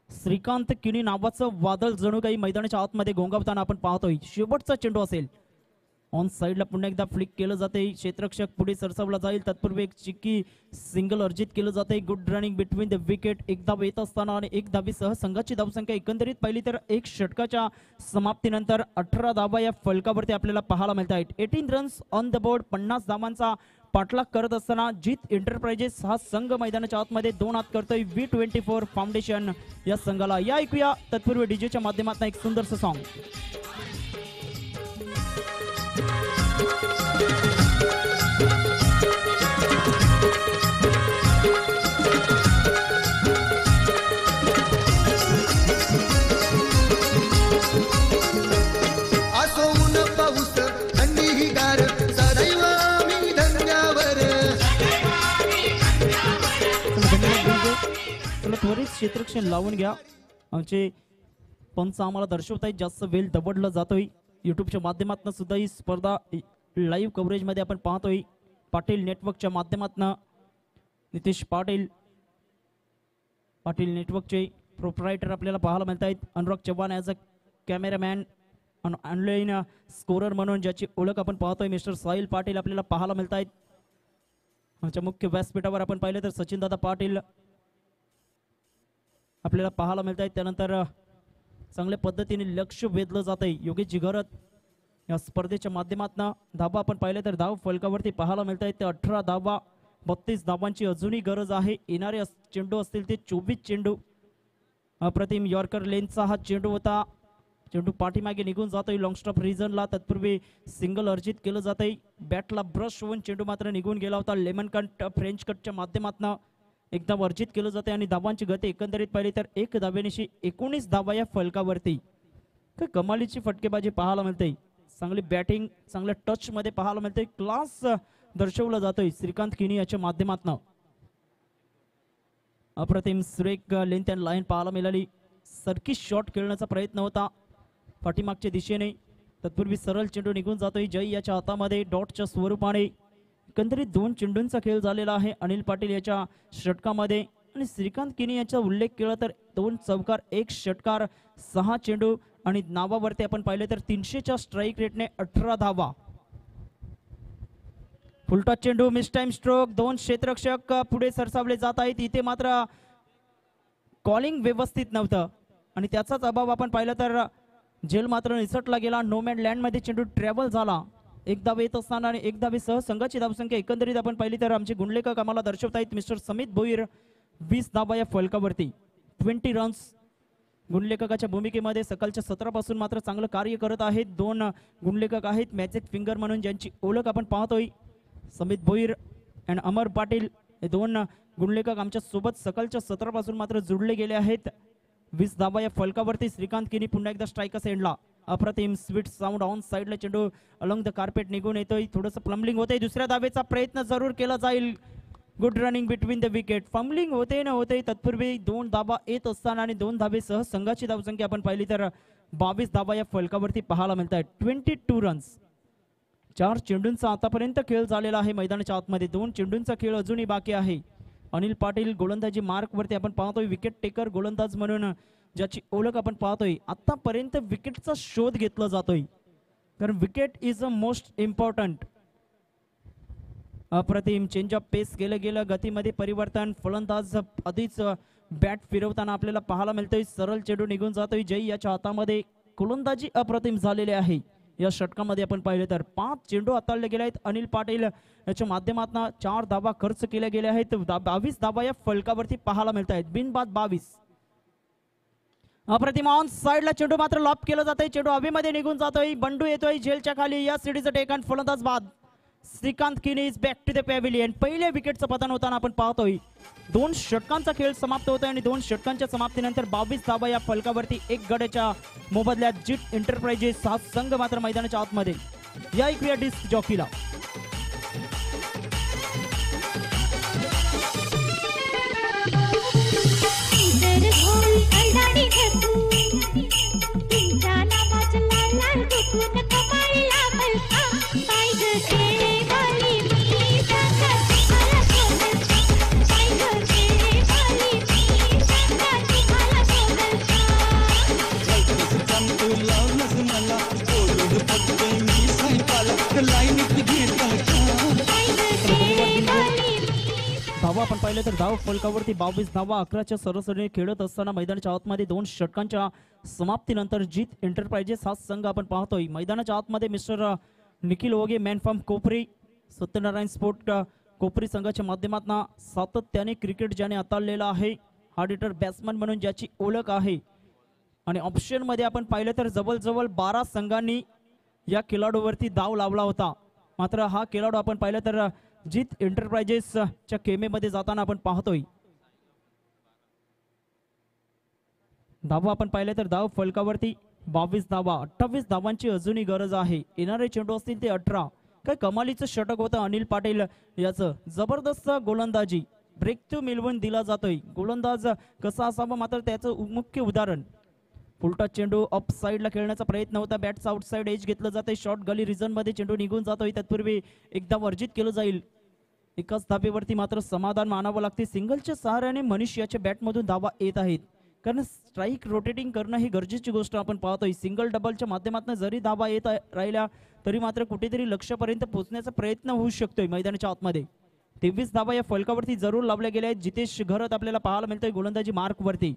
श्रीकांत केनी नावाचं वादळ जणू काही मैदानाच्या आतमध्ये घोंगावताना आपण पाहतोय. शेवटचा चेंडू असेल. ऑन साईडला पुन्हा एकदा फ्लिक केलं जाते. क्षेत्ररक्षक पुढे सरसावला जाईल. तत्पूर्वी एक चिक्की सिंगल अर्जित केलं जाते. Good running between the wicket. एक धाव येत असताना आणि 1 धावेसह संघाची धावसंख्या एकंदरीत पाहिली तर 1 षटकाच्या समाप्तीनंतर 18 धावा या फलकावरती आपल्याला पाहायला मिळत आहेत. 18 रन्स ऑन द बोर्ड. 50 धावांचा पाठलाग करत असताना जीत एंटरप्राइजेस हा संघ मैदानाच्या आतमध्ये 2 हात करतोय V24 फाउंडेशन या संघाला. या ऐकूया तत्पूर्वी डीजेच्या माध्यमातून एक सुंदरसं सॉन्ग. असो ऊन पाऊस थंडी ही गार सदैव आम्ही धंद्यावर. चला त्वरित क्षेत्ररक्षण लावून घ्या. आमचे पंच आम्हाला दर्शवतायत. जास्त वेळ दबडला जातोय. युट्यूबच्या माध्यमातून सुद्धा ही स्पर्धा लाईव्ह कव्हरेजमध्ये आपण पाहतोय. पाटील नेटवर्कच्या माध्यमातून नितेश पाटील नेटवर्कचे प्रोप्रायटर आपल्याला पाहायला मिळत आहेत. Anurag Chavan as a cameraman, online scorer म्हणून ज्याची ओळख आपण पाहतोय मिस्टर साहिल पाटील आपल्याला पाहायला मिळत आहेत. आमच्या मुख्य व्यासपीठावर आपण पाहिलं तर सचिनदादा पाटील आपल्याला पाहायला मिळत आहेत. त्यानंतर चांगल्या पद्धतीने लक्ष वेधलं जात आहे. योगेश जिगरत या स्पर्धेच्या माध्यमातून. धावा आपण पाहिलं तर धाव फलकावरती पाहायला मिळत आहेत. 18 धावा. 32 धावांची अजूनही गरज आहे. येणारे चेंडू असतील ते 24 चेंडू. अप्रतिम यॉर्कर लेनचा हा चेंडू होता. चेंडू पाठीमागे निघून जातोय लॉंग स्टॉप रिझनला. तत्पूर्वी सिंगल अर्जित केलं जातंय. बॅटला ब्रश होऊन चेंडू मात्र निघून गेला होता. लेमन कट फ्रेंच कटच्या माध्यमातून एकदा वर्जित केलं जाते आणि धावांची गती एकंदरीत पाहिली तर 1 धावेनिशी 19 धावा या फलकावरती. काय कमालीची फटकेबाजी पाहायला मिळते. चांगली बॅटिंग चांगल्या टच मध्ये पाहायला मिळते. क्लास दर्शवला जातोय श्रीकांत केनी याच्या माध्यमातून. अप्रतिम सुरेख लेंथ अँड लाईन पाहायला मिळाली. सरकी शॉट खेळण्याचा प्रयत्न होता पाठीमागच्या दिशेने. तत्पूर्वी सरळ चेंडू निघून जातोय जय याच्या हातामध्ये डॉटच्या स्वरूपाने. एकंदरीत 2 चेंडूंचा खेळ झालेला आहे अनिल पाटील याच्या षटकामध्ये. आणि श्रीकांत केनी याचा उल्लेख केला तर 2 चौकार 1 षटकार 6 चेंडू आणि नावावरती आपण पाहिले तर 300च्या स्ट्राईक रेटने 18 धावा. फुलटॉस चेंडू मिस टाइम स्ट्रोक. 2 क्षेत्ररक्षक पुढे सरसावले जात आहेत. इथे मात्र कॉलिंग व्यवस्थित नव्हतं आणि त्याचाच अभाव आपण पाहिलं तर झेल मात्र निसटला गेला. नो मॅन लँडमध्ये चेंडू ट्रॅव्हल झाला. 1 धाव येत असताना आणि 1 धावेसह संघाची धावसंख्या एकंदरीत आपण पाहिली तर आमचे गुणलेखक आम्हाला दर्शवत आहेत मिस्टर समित भोईर 20 धावा या फलकावरती. 20 रन्स. गुणलेखकाच्या भूमिकेमध्ये सकाळच्या 17 पासून मात्र चांगलं कार्य करत आहेत. 2 गुणलेखक आहेत मॅजिक फिंगर म्हणून ज्यांची ओळख आपण पाहतोय. समित भोईर अँड अमर पाटील हे 2 गुणलेखक आमच्या सोबत सकाळच्या 17 पासून मात्र जुळले गेले आहेत. 20 धावा या फलकावरती. श्रीकांत केनी पुन्हा एकदा स्ट्रायकर सेंडला. अप्रतिम स्वीट साऊंड ऑन साईडला चेंडू अलॉंग द कार्पेट निघून येतोय. थोडंसं प्लम्बलिंग होतंय. दुसऱ्या धावेचा प्रयत्न जरूर केला जाईल. Good running between the wicket. Fumbling होते न होते. तत्पूर्वी 2 धावा येत असताना आणि 2 धावेसह संघाची धावसंख्या आपण पाहिली तर 22 धावा या फलकावरती पाहायला मिळत आहेत. 22 रन्स. 4 चेंडूंचा आतापर्यंत खेळ झालेला आहे मैदानाच्या आतमध्ये. 2 चेंडूंचा खेळ अजूनही बाकी आहे. अनिल पाटील गोलंदाजी मार्क वरती आपण पाहतोय. विकेट टेकर गोलंदाज म्हणून ज्याची ओळख आपण पाहतोय. आतापर्यंत विकेटचा शोध घेतला जातोय, कारण wicket is a most important. अप्रतिम चेंज ऑफ पेस गेलं गेलं, गतीमध्ये परिवर्तन. फलंदाज आधीच बॅट फिरवताना आपल्याला पाहायला मिळतोय. सरळ चेंडू निघून जातोय. जय याच्या हातामध्ये गोलंदाजी अप्रतिम झालेली आहे. या षटकामध्ये आपण पाहिले तर 5 चेंडू हाताळले गेले आहेत. अनिल पाटील याच्या माध्यमातून 4 धाबा खर्च केले गेले आहेत. 22 धाबा या फलकावरती पाहायला मिळत आहेत. बिनबाद 22. अप्रतिम ऑन साइडला चेंडू मात्र लॉप केलं जातंय. चेंडू हवेमध्ये निघून जातोय. बंडू येतोय झेलच्या खाली. या सिडीचं टेकन फलंदाज बाद. Srikanth Kini is back to the pavilion. पहिल्या विकेटचं पतन होताना आपण पाहतोय. 2 षटकांचा खेळ समाप्त होतोय आणि 2 षटकांच्या समाप्तीनंतर 22 धाबा या फलकावरती 1 गड्याच्या मोबदल्यात जीत एंटरप्राइजेस हा संघ मात्र मैदानाच्या आतमध्ये. या ऐकूया डिस्क जॉकीला. धावा आपण पाहिलं तर धाव फलकावरती 22 धावा 11च्या सरासरीने खेळत असताना मैदानाच्या आतमध्ये 2 षटकांच्या समाप्तीनंतर जीत एंटरप्राइजेस हा संघ आपण पाहतोय. मैदानाच्या आतमध्ये mister Nikhil Oge man from Kopari, Satyanarayan sport Kopari संघाच्या माध्यमातून सातत्याने क्रिकेट ज्याने हाताळलेला आहे. हार्ड हिटर बॅट्समन म्हणून ज्याची ओळख आहे. आणि ऑप्शन मध्ये आपण पाहिलं तर जवळजवळ 12 संघांनी या खेळाडूवरती धाव लावला होता. मात्र हा खेळाडू आपण पाहिलं तर जीत एंटरप्राइजेसच्या खेमेमध्ये जाताना आपण पाहतोय. धावा आपण पाहिलं तर धाव फलकावरती 22 धावा. 28 धावांची अजूनही गरज आहे. येणारे चेंडू असतील ते 18. काय कमालीचं षटक होतं अनिल पाटील याचं. जबरदस्त गोलंदाजी ब्रेक थ्रू मिळवून दिला जातोय. गोलंदाज कसा असावा मात्र त्याचं मुख्य उदाहरण. उलटा चेंडू अप साइडला खेळण्याचा प्रयत्न होता. बॅटचा आउटसाइड एज घेतलं जातंय. शॉर्ट गली रिझन मध्ये चेंडू निघून जातोय. तत्पूर्वी एकदा वर्जित केलं जाईल. एकाच धाबेवरती मात्र समाधान मानावं लागते. सिंगलच्या सहाऱ्याने मनीष याच्या बॅटमधून धावा येत आहेत, कारण स्ट्राईक रोटेटिंग करणं ही गरजेची गोष्ट आपण पाहतोय. सिंगल डबलच्या माध्यमातून जरी धावा येत राहिल्या तरी मात्र कुठेतरी लक्ष्यापर्यंत पोहोचण्याचा प्रयत्न होऊ शकतोय मैदानाच्या आतमध्ये. 23 धावा या फलकावरती जरूर लावल्या गेल्या आहेत. जितेश घरत आपल्याला पाहायला मिळतोय गोलंदाजी मार्क वरती.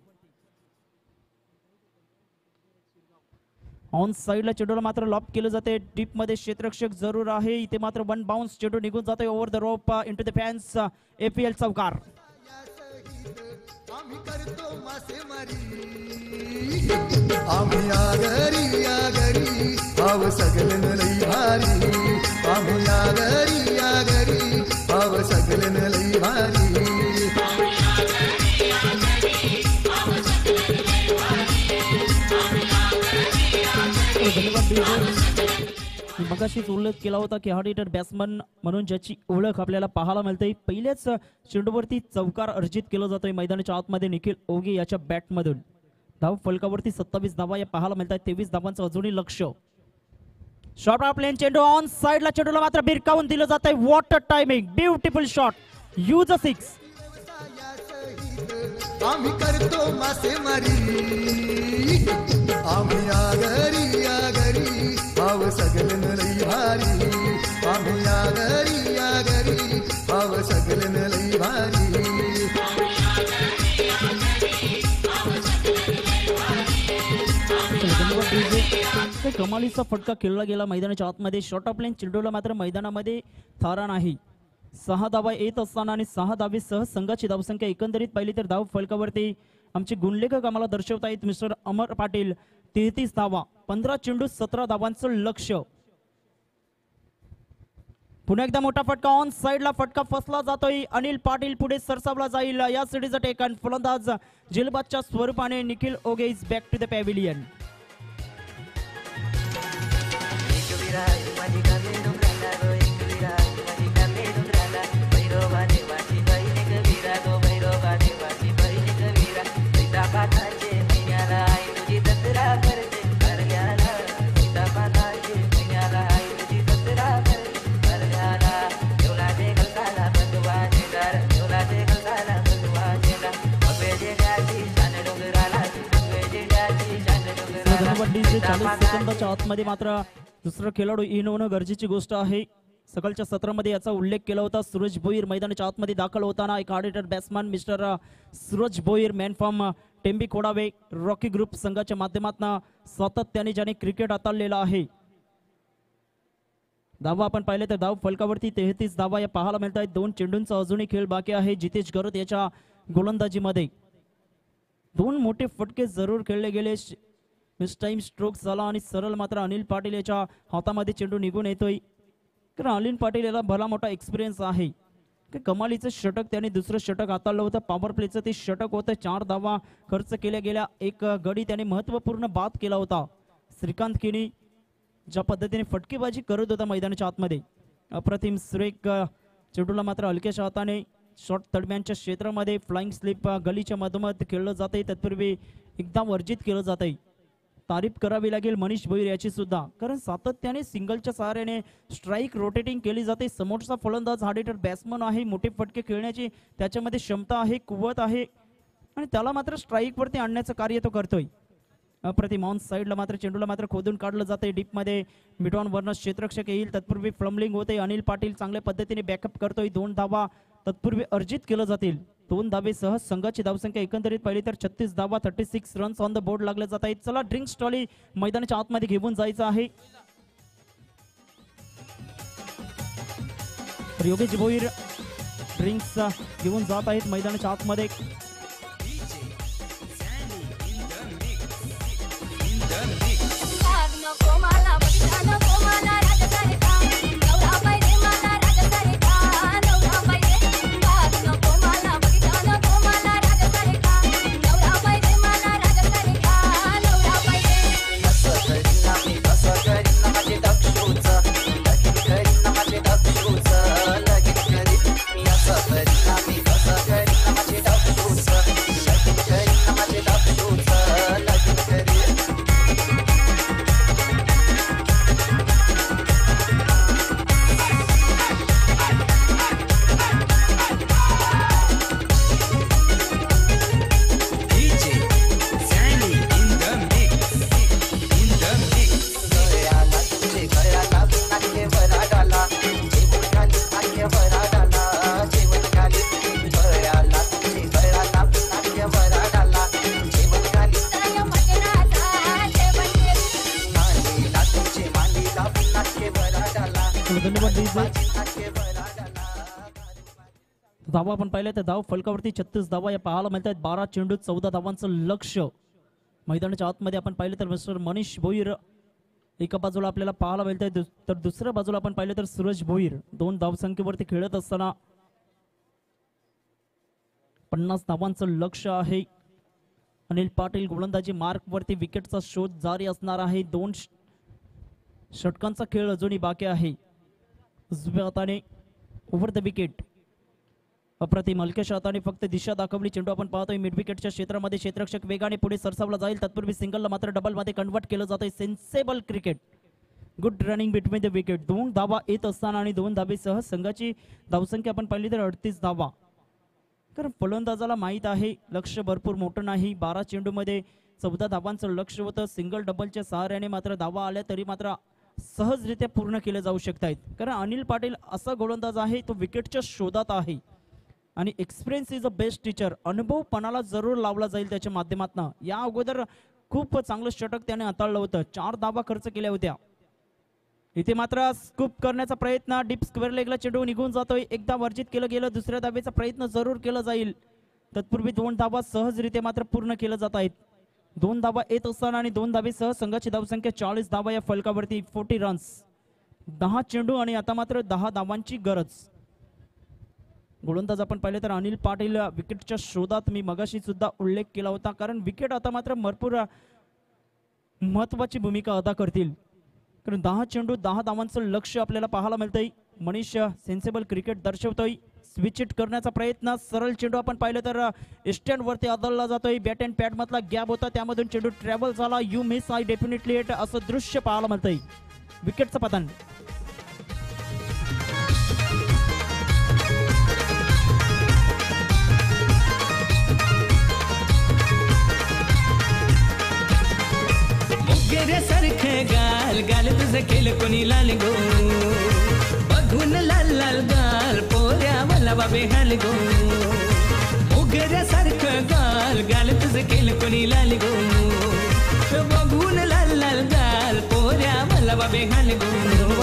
ऑन साइडला चेंडूला मात्र लॉप केलं जाते. डीप मध्ये क्षेत्ररक्षक जरूर आहे. इथे मात्र 1 बाउन्स चेंडू निघून जातोय over the rope into the fans. APL चौकार. आम्ही करतो मासेमारी, आम्ही आगरी आगरी भाव सगलन लई भारी, आम्ही आगरी आगरी भाव सगलन लई भारी. मगाशीच उल्लेख केला होता की हार्ड हिटर बॅट्समन म्हणून ज्याची ओळख आपल्याला पाहायला मिळते. पहिल्याच चेंडूवरती चौकार अर्जित केला जातोय मैदानाच्या आतमध्ये निखिल ओगे याच्या बॅटमधून. धाव फलकावरती 27 धावा या पाहायला मिळतात. 23 धावांचं अजूनही लक्ष. शॉर्ट प्लेन चेंडू ऑन साइडला चेंडूला मात्र भिरकावून दिलं जात आहे. What a timing, beautiful shot, use a 6. आम्ही करतो मासेमारी, आम्ही आगरी आगरी भाव सगलन लई भारी, आम्ही आगरी आगरी भाव सगलन लई भारी. कमालीचा फटका खेळला गेला मैदानाच्या आतमध्ये. शॉर्ट ऑफ लाईन चेंडूला मात्र मैदानामध्ये थारा नाही. 6 धावा येत असताना आणि 6 धावेसह संघाची धावसंख्या एकंदरीत पाहिली तर धाव फलकावरती आमचे गुणलेखक आम्हाला दर्शवतायत मिस्टर अमर पाटील. 33 धावा, 15 चेंडू, 17 धावांचं लक्ष. पुन्हा एकदा मोठा फटका ऑन साइडला फटका फसला जातोय. अनिल पाटील पुढे सरसावला जाईल. या सिडीचं टेकन फलंदाज जिलबादच्या स्वरूपाने Nikhil Oge is back to the pavilion. करते डीजे 40 सेकंदाच्या आतमध्ये मात्र दुसरा खेळाडू इन होणं गरजेची गोष्ट आहे. सकाळच्या सत्रामध्ये याचा उल्लेख केला होता. सूरज भोईर मैदानाच्या आतमध्ये दाखल होताना एक auditor batsman mister Suraj Bhoir man from Tembi Kodave Rocky group संघाच्या माध्यमातून सातत्याने ज्याने क्रिकेट हाताळलेला आहे. धावा आपण पाहिले तर धाव फलकावरती 33 धावा या पाहायला मिळत आहेत. 2 चेंडूंचा अजूनही खेळ बाकी आहे. जितेश गरत याच्या गोलंदाजीमध्ये 2 मोठे फटके जरूर खेळले गेले. मिस टाइम स्ट्रोक झाला आणि सरळ मात्र अनिल पाटील याच्या हातामध्ये चेंडू निघून येतोय. कारण अनिल पाटील याला भला मोठा एक्सपिरियन्स आहे. कमालीचं षटक त्याने दुसरं षटक हाताळलं होतं. पॉवर प्लेचं ते षटक होतं. 4 धावा खर्च केल्या गेल्या. एक गडी त्याने महत्वपूर्ण बाद केला होता. श्रीकांत किनी ज्या पद्धतीने फटकेबाजी करत होता मैदानाच्या आतमध्ये अप्रतिम सुरेख चेंडूला मात्र हलक्याच्या हाताने शॉर्ट तडम्यांच्या क्षेत्रामध्ये फ्लाइंग स्लिप गलीच्या मधोमध खेळलं जाते. तत्पूर्वी एकदा वर्जित केलं जाते. तारीफ करावी लागेल मनीष भोईर याची सुद्धा, कारण सातत्याने सिंगलच्या सहाऱ्याने स्ट्राईक रोटेटिंग केली जाते. समोरचा फलंदाज हार्डेटर बॅट्समन आहे. मोठे फटके खेळण्याची त्याच्यामध्ये क्षमता आहे, कुवत आहे आणि त्याला मात्र स्ट्राईक वरती आणण्याचं कार्य तो करतोय. अप्रतिम ऑन साईडला मात्र चेंडूला मात्र खोदून काढलं जाते. डीपमध्ये मिडॉन वरनं क्षेत्ररक्षक येईल. तत्पूर्वी फ्लमलिंग होते. अनिल पाटील चांगल्या पद्धतीने बॅकअप करतोय. 2 धावा तत्पूर्वी अर्जित केलं जातील. 2 धावेसह संघाची धावसंख्या एकंदरीत पाहिली तर 36 धावा 36 रन्स ऑन द बोर्ड लागले जात आहेत. चला ड्रिंक्स ट्रॉली मैदानाच्या आतमध्ये घेऊन जायचं आहे. योगेश भोईर ड्रिंक्स घेऊन जात आहेत मैदानाच्या आतमध्ये. धावा आपण पाहिलं तर धाव फलकावरती 36 धावा या पाहायला मिळत आहेत. 12 चेंडूत 14 धावांचं लक्ष मैदानाच्या आतमध्ये आपण पाहिलं तर मिस्टर मनीष भोईर एका बाजूला आपल्याला पाहायला मिळत आहे, तर दुसऱ्या बाजूला आपण पाहिलं तर सूरज भोईर 2 धावसंख्येवरती खेळत असताना 50 धावांचं लक्ष आहे. अनिल पाटील गोलंदाजी मार्क वरती विकेटचा शोध जारी असणार आहे. 2 षटकांचा खेळ अजूनही बाकी आहे. उजव्या हाताने ओव्हर द विकेट अप्रतिम हलक्याच्या हाताने फक्त दिशा दाखवली. चेंडू आपण पाहतोय मिड विकेटच्या क्षेत्रामध्ये. क्षेत्ररक्षक वेगाने पुढे सरसावला जाईल. तत्पूर्वी सिंगलला मात्र डबल मध्ये कन्वर्ट केलं जातंय. Sensible cricket, good running between the wicket. 2 धावा येत असताना आणि 2 धावेसह संघाची धावसंख्या आपण पाहिली तर 38 धावा. कारण फलंदाजाला माहीत आहे लक्ष भरपूर मोठं नाही. 12 चेंडूमध्ये 14 धावांचं लक्ष होतं. सिंगल डबलच्या सहाऱ्याने मात्र धावा आल्या तरी मात्र सहजरित्या पूर्ण केले जाऊ शकत आहेत. कारण अनिल पाटील असा गोलंदाज आहे तो विकेटच्या शोधात आहे आणि experience is a best teacher. अनुभव पणाला जरूर लावला जाईल त्याच्या माध्यमातून. या अगोदर खूप चांगलं षटक त्याने हाताळलं होतं. 4 धावा खर्च केल्या होत्या. इथे मात्र स्कूप करण्याचा प्रयत्न, डीप स्क्वेअर लेगला चेंडू निघून जातोय. एकदा वर्जित केलं गेलं. दुसऱ्या धावेचा प्रयत्न जरूर केला जाईल. तत्पूर्वी 2 धावा सहजरित्या मात्र पूर्ण केलं जात आहेत. 2 धावा येत असताना आणि 2 धावेसह संघाची धावसंख्या 40 धावा या फलकावरती. 40 रन्स, 10 चेंडू आणि आता मात्र 10 धावांची गरज. गोलंदाज आपण पाहिले तर अनिल पाटील विकेटच्या शोधात. मी मगाशी सुद्धा उल्लेख केला होता कारण विकेट आता मात्र भरपूर महत्वाची भूमिका अदा करतील. कारण 10 चेंडू 10 धावांचं लक्ष आपल्याला पाहायला मिळतंय. मनीष सेन्सेबल क्रिकेट दर्शवतोय. स्विच इट करण्याचा प्रयत्न. सरळ चेंडू आपण पाहिलं तर स्टँड वरती आदळला जातोय. बॅट अँड पॅड मधला गॅप होता त्यामधून चेंडू ट्रॅव्हल झाला. You miss I definitely it असं दृश्य पाहायला मिळतंय. विकेटचं पतन. मुगे गाल गाल तुझं केलं कोणी लाल गो बघून लाल लाल गाल पोऱ्या मला बाबे हाल गो मोगऱ्यासारखं गाल गाल तुझं केलं कोणी लाल गो बघून लाल लाल गाल पोऱ्या मला बाबे हाल गो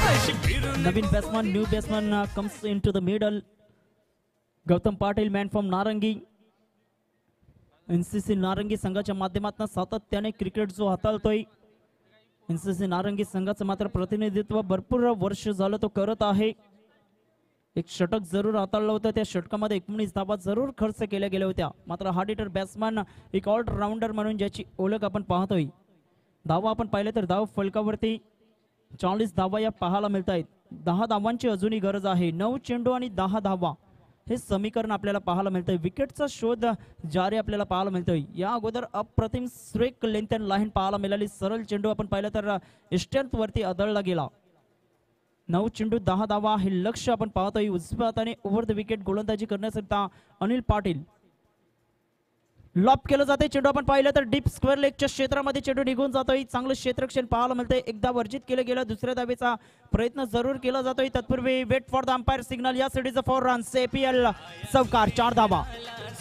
अशी फिरून नवीन batsman new batsman comes in to the middle. Gautam Patil man from Narangi. NCC नारंगी संघाच्या माध्यमातून सातत्याने क्रिकेट जो हाताळतोय. NCC नारंगी संघाचं मात्र प्रतिनिधित्व भरपूर वर्ष झालं तो करत आहे. एक षटक जरूर हाताळलं होतं. त्या षटकामध्ये 19 धावा जरूर खर्च केल्या गेल्या होत्या. मात्र हार्ड हिटर बॅट्समन एक ऑलराऊंडर म्हणून ज्याची ओळख आपण पाहतोय. धावा आपण पाहिले तर धाव फलकावरती 40 धावा या पाहायला मिळत आहेत. 10 धावांची अजूनही गरज आहे. 9 चेंडू आणि 10 धावा हे समीकरण आपल्याला पाहायला मिळतंय. विकेटचा शोध जारी आपल्याला पाहायला मिळतोय. या अगोदर अप्रतिम स्ट्रेक लेंथ अँड लाईन पाहायला मिळाली. सरळ चेंडू आपण पाहिलं तर स्ट्रेंथ वरती आदळला गेला. 9 चेंडू 10 धावा हे लक्ष आपण पाहतोय. उजव्या हाताने ओव्हर द विकेट गोलंदाजी करण्याकरिता अनिल पाटील. लॉप केलं जाते चेंडू आपण पाहिलं तर डीप स्क्वेअर लेगच्या क्षेत्रामध्ये चेंडू निघून जातोय. चांगलं क्षेत्रक्षण पाहायला मिळतंय. एकदा वर्जित केलं गेलं. दुसऱ्या धावेचा प्रयत्न जरूर केला जातोय. तत्पूर्वी wait for the umpire signal. या सिटीज फॉर रन्स. APL चौकार 4 धावा.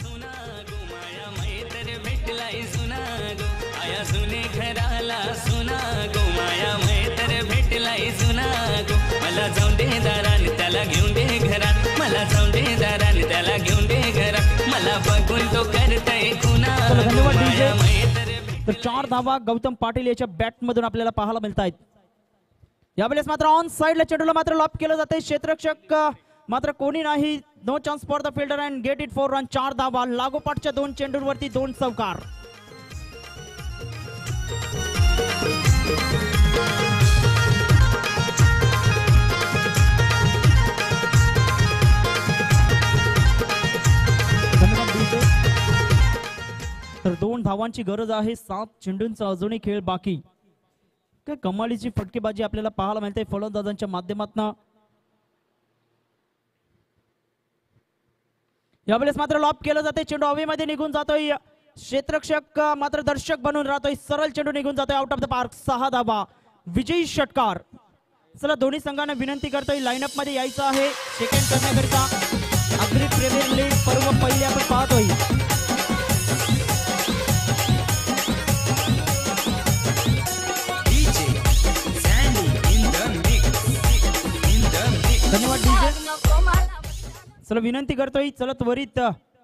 सुना गो माया मैत्र भेटलाय सुना गो आया सुने घराला सुना गो माया मैत्र भेटलाय सुना गो मला जाऊन दे दारान त्याला घेऊन दे घरात मला जाऊन दे दारान त्याला घेऊन दे घरात मला बघून तो करतय खुना चला, धन्यवाद गो माया DJ. मैत्र तर 4 धावा गौतम पाटील याच्या बॅट मधून आपल्याला पाहायला मिळत आहेत. यावेळेस मात्र ऑन साइडला चेंडूला मात्र लॉप केलं जाते. क्षेत्ररक्षक मात्र कोणी नाही. No chance for the fielder and get it four run. 4 धावा लागोपाठच्या 2 चेंडूंवरती 2 चौकार. धन्यवाद DJ. तर 2 धावांची गरज आहे. 7 चेंडूंचा अजूनही खेळ बाकी. काय कमालीची फटकेबाजी आपल्याला पाहायला मिळते फलंदाजांच्या माध्यमातून. यावेळेस मात्र लॉप केलं जाते. चेंडू हवेमध्ये निघून जातोय. क्षेत्ररक्षक मात्र दर्शक बनून राहतोय. सरळ चेंडू निघून जातोय आउट ऑफ द पार्क. 6 धावा विजयी षटकार. चला दोन्ही संघांना विनंती करतोय लाईनअप मध्ये यायचं आहे सेकंड करण्याकरिता. अग्री प्रीमियर लीग पर्व पहिले आपण पाहतोय. धन्यवाद DJ. चला विनंती करतोय. चला त्वरित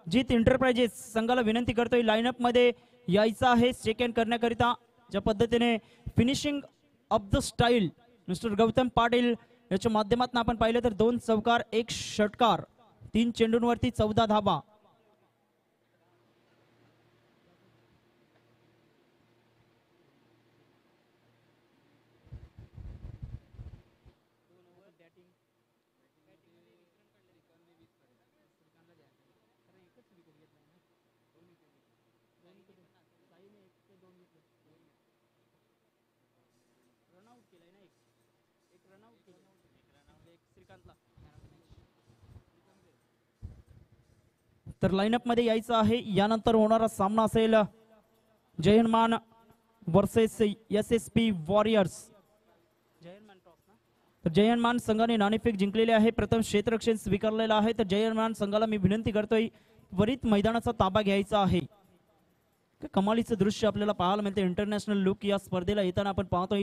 जीत एंटरप्राइजेस संघाला विनंती करतोय लाईनअप मध्ये यायचं आहे सेकंड करण्याकरिता. ज्या पद्धतीने finishing of the style mister Gautam Patil याच्या माध्यमातून आपण पाहिलं तर 2 चौकार 1 षटकार 3 चेंडूंवरती 14 धावा. तर लाईनअप मध्ये यायचं आहे. यानंतर होणारा सामना असेल जयहनुमान वर्सेस SSP वॉरियर्स. तर जयहनुमान संघाने नाणेफेक जिंकलेले आहे. प्रथम क्षेत्ररक्षण स्वीकारलेलं आहे. तर जयहनुमान संघाला मी विनंती करतोय त्वरित मैदानाचा ताबा घ्यायचा आहे. कमालीचं दृश्य आपल्याला पाहायला मिळते. इंटरनॅशनल लुक या स्पर्धेला येताना आपण पाहतोय.